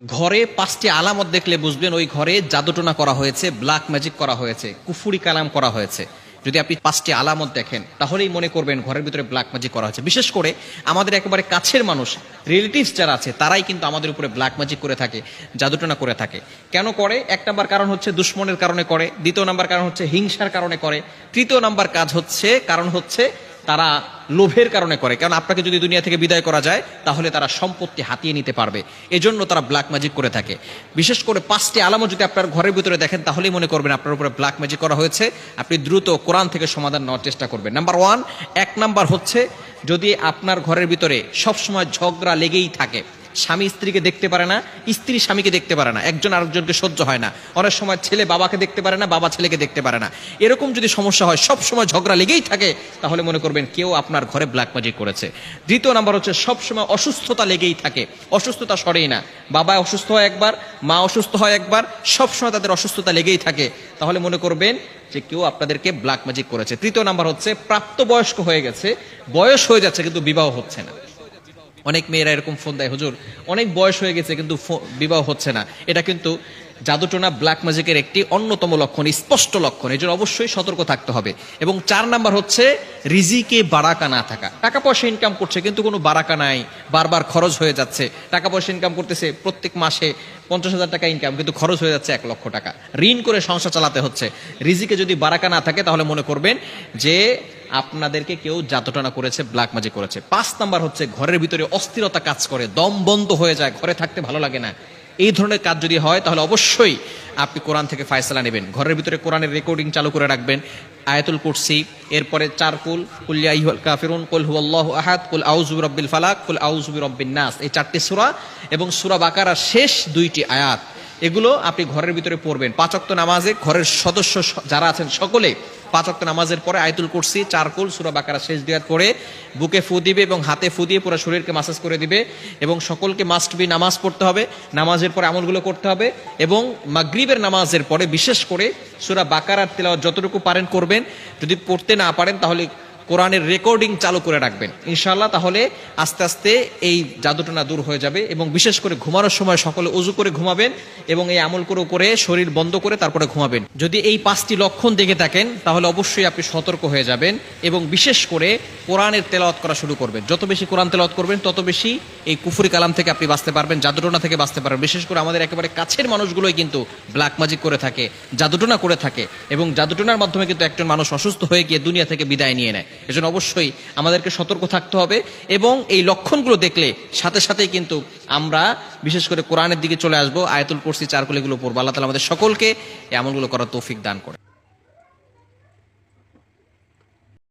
ঘরে ৫টি আলামত দেখলে বুঝবেন ওই ঘরে জাদুটোনা করা হয়েছে, ব্ল্যাক ম্যাজিক করা হয়েছে, কুফুরি কালাম করা হয়েছে। যদি আপনি ৫টি আলামত দেখেন তাহলেই মনে করবেন ঘরের ভিতরে ব্ল্যাক ম্যাজিক করা হয়েছে। বিশেষ করে আমাদের একেবারে কাছের মানুষ, রিলেটিভস যারা আছে, তারাই কিন্তু আমাদের উপরে ব্ল্যাক ম্যাজিক করে থাকে, জাদুটোনা করে থাকে। কেন করে? ১ নাম্বার কারণ হচ্ছে দুশ্মনের কারণে করে, ২য় নাম্বার কারণ হচ্ছে হিংসার কারণে করে, ৩য় নাম্বার কারণ হচ্ছে তারা লোভের কারণে করে। কারণ আপনাকে যদি দুনিয়া থেকে বিদায় করা যায় তাহলে তারা সম্পত্তি হাতিয়ে নিতে পারবে, এজন্য তারা ব্ল্যাক ম্যাজিক করে থাকে। বিশেষ করে ৫টি আলামত যদি আপনার ঘরের ভিতরে দেখেন তাহলেই মনে করবেন আপনার উপরে ব্ল্যাক ম্যাজিক করা হয়েছে। আপনি দ্রুত কোরআন থেকে সমাধান নেওয়ার চেষ্টা করবেন। নাম্বার ১ নাম্বার হচ্ছে যদি আপনার ঘরের ভিতরে সবসময় ঝগড়া লেগেই থাকে, স্বামী স্ত্রীকে দেখতে পারে না, স্ত্রী স্বামীকে দেখতে পারে না, একজন আরেকজনকে সহ্য হয় না, অনেক সময় ছেলে বাবাকে দেখতে পারে না, বাবা ছেলেকে দেখতে পারে না, এরকম যদি সমস্যা হয়, সব সময় ঝগড়া লেগেই থাকে, তাহলে মনে করবেন কেউ আপনার ঘরে ব্ল্যাক ম্যাজিক করেছে। ২য় নাম্বার হচ্ছে সবসময় অসুস্থতা লেগেই থাকে, অসুস্থতা সরেই না, বাবা অসুস্থ হয় একবার, মা অসুস্থ হয় একবার, সবসময় তাদের অসুস্থতা লেগেই থাকে, তাহলে মনে করবেন যে কেউ আপনাদেরকে ব্ল্যাক ম্যাজিক করেছে। ৩য় নাম্বার হচ্ছে প্রাপ্তবয়স্ক হয়ে গেছে, বয়স হয়ে যাচ্ছে কিন্তু বিবাহ হচ্ছে না। অনেক মেয়েরা এরকম ফোন দেয়, হুজুর অনেক বয়স হয়ে গেছে কিন্তু বিবাহ হচ্ছে না। এটা কিন্তু জাদুটোনা ব্ল্যাক ম্যাজিকের একটি অন্যতম লক্ষণ, স্পষ্ট লক্ষণ। এই জন্য অবশ্যই সতর্ক থাকতে হবে। এবং ৪ নাম্বার হচ্ছে রিজিকে বারাকা না থাকা। টাকা পয়সা ইনকাম করছে কিন্তু কোনো বারাকা নাই, বারবার খরচ হয়ে যাচ্ছে। টাকা পয়সা ইনকাম করতেছে, প্রত্যেক মাসে ৫০,০০০ টাকা ইনকাম, কিন্তু খরচ হয়ে যাচ্ছে ১,০০,০০০ টাকা, ঋণ করে সংসার চালাতে হচ্ছে। রিজিকে যদি বারাকা না থাকে তাহলে মনে করবেন যে আপনাদেরকে কেউ জাদুটোনা করেছে, ব্ল্যাক ম্যাজিক করেছে। ৫ নাম্বার হচ্ছে ঘরের ভিতরে অস্থিরতা কাজ করে, দম বন্ধ হয়ে যায়, ঘরে থাকতে ভালো লাগে না। এই ধরনের কাজ যদি হয় তাহলে অবশ্যই আপনি কোরআন থেকে ফায়সালা নেবেন। ঘরের ভিতরে কোরআনের রেকর্ডিং চালু করে রাখবেন, আয়াতুল কুরসি, এরপরে ৪ কুল, কুল ইয়া আইয়ুহাল কাফিরুন, কুল হুয়াল্লাহু আহাদ, কুল আউযু বিরাব্বিল ফালাক, কুল আউযু বিরাব্বিন নাস, এই ৪টি সূরা এবং সূরা বাকারার শেষ ২টি আয়াত, এগুলো আপনি ঘরের ভিতরে পড়বেন। ৫ ওয়াক্ত নামাজে ঘরের সদস্য যারা আছেন সকলে ৫ ওয়াক্ত নামাজের পরে আয়াতুল কুরসি, ৪ কুল, সূরা বাকারা শেষ ২ আয়াত পড়ে বুকে ফু দিবে এবং হাতে ফু দিয়ে পুরো শরীরকে মাসাজ করে দিবে। এবং সকলকে মাস্ট বি নামাজ পড়তে হবে, নামাজের পরে আমলগুলো করতে হবে। এবং মাগরিবের নামাজের পরে বিশেষ করে সূরা বাকারার তিলাওয়াত যতটুকু পারেন করবেন। যদি পড়তে না পারেন তাহলে কোরআনের রেকর্ডিং চালু করে রাখবেন ইনশাআল্লাহ। তাহলে আস্তে আস্তে এই জাদুটোনা দূর হয়ে যাবে। এবং বিশেষ করে ঘুমানোর সময় সকলে ওযু করে ঘুমাবেন এবং এই আমল করে শরীর বন্ধ করে তারপরে ঘুমাবেন। যদি এই ৫টি লক্ষণ দেখে থাকেন তাহলে অবশ্যই আপনি সতর্ক হয়ে যাবেন এবং বিশেষ করে কোরআনের তেলাওয়াত করা শুরু করবেন। যত বেশি কোরআন তেলাওয়াত করবেন তত বেশি এই কুফরি কালাম থেকে আপনি বাঁচতে পারবেন, জাদুটোনা থেকে বাঁচতে পারবেন। বিশেষ করে আমাদের একেবারে কাছের মানুষগুলোই কিন্তু ব্ল্যাক ম্যাজিক করে থাকে, জাদুটোনা করে থাকে এবং জাদুটোনার মাধ্যমে কিন্তু একজন মানুষ অসুস্থ হয়ে গিয়ে দুনিয়া থেকে বিদায় নিয়ে নেয়। এজন্য অবশ্যই আমাদেরকে সতর্ক থাকতে হবে এবং এই লক্ষণগুলো দেখলে সাথে সাথেই কিন্তু আমরা বিশেষ করে কোরআনের দিকে চলে আসবো, আয়াতুল কুরসি, ৪ কুল এগুলো পড়বো। আল্লাহ তাআলা আমাদের সকলকে এই আমলগুলো করার তৌফিক দান করে।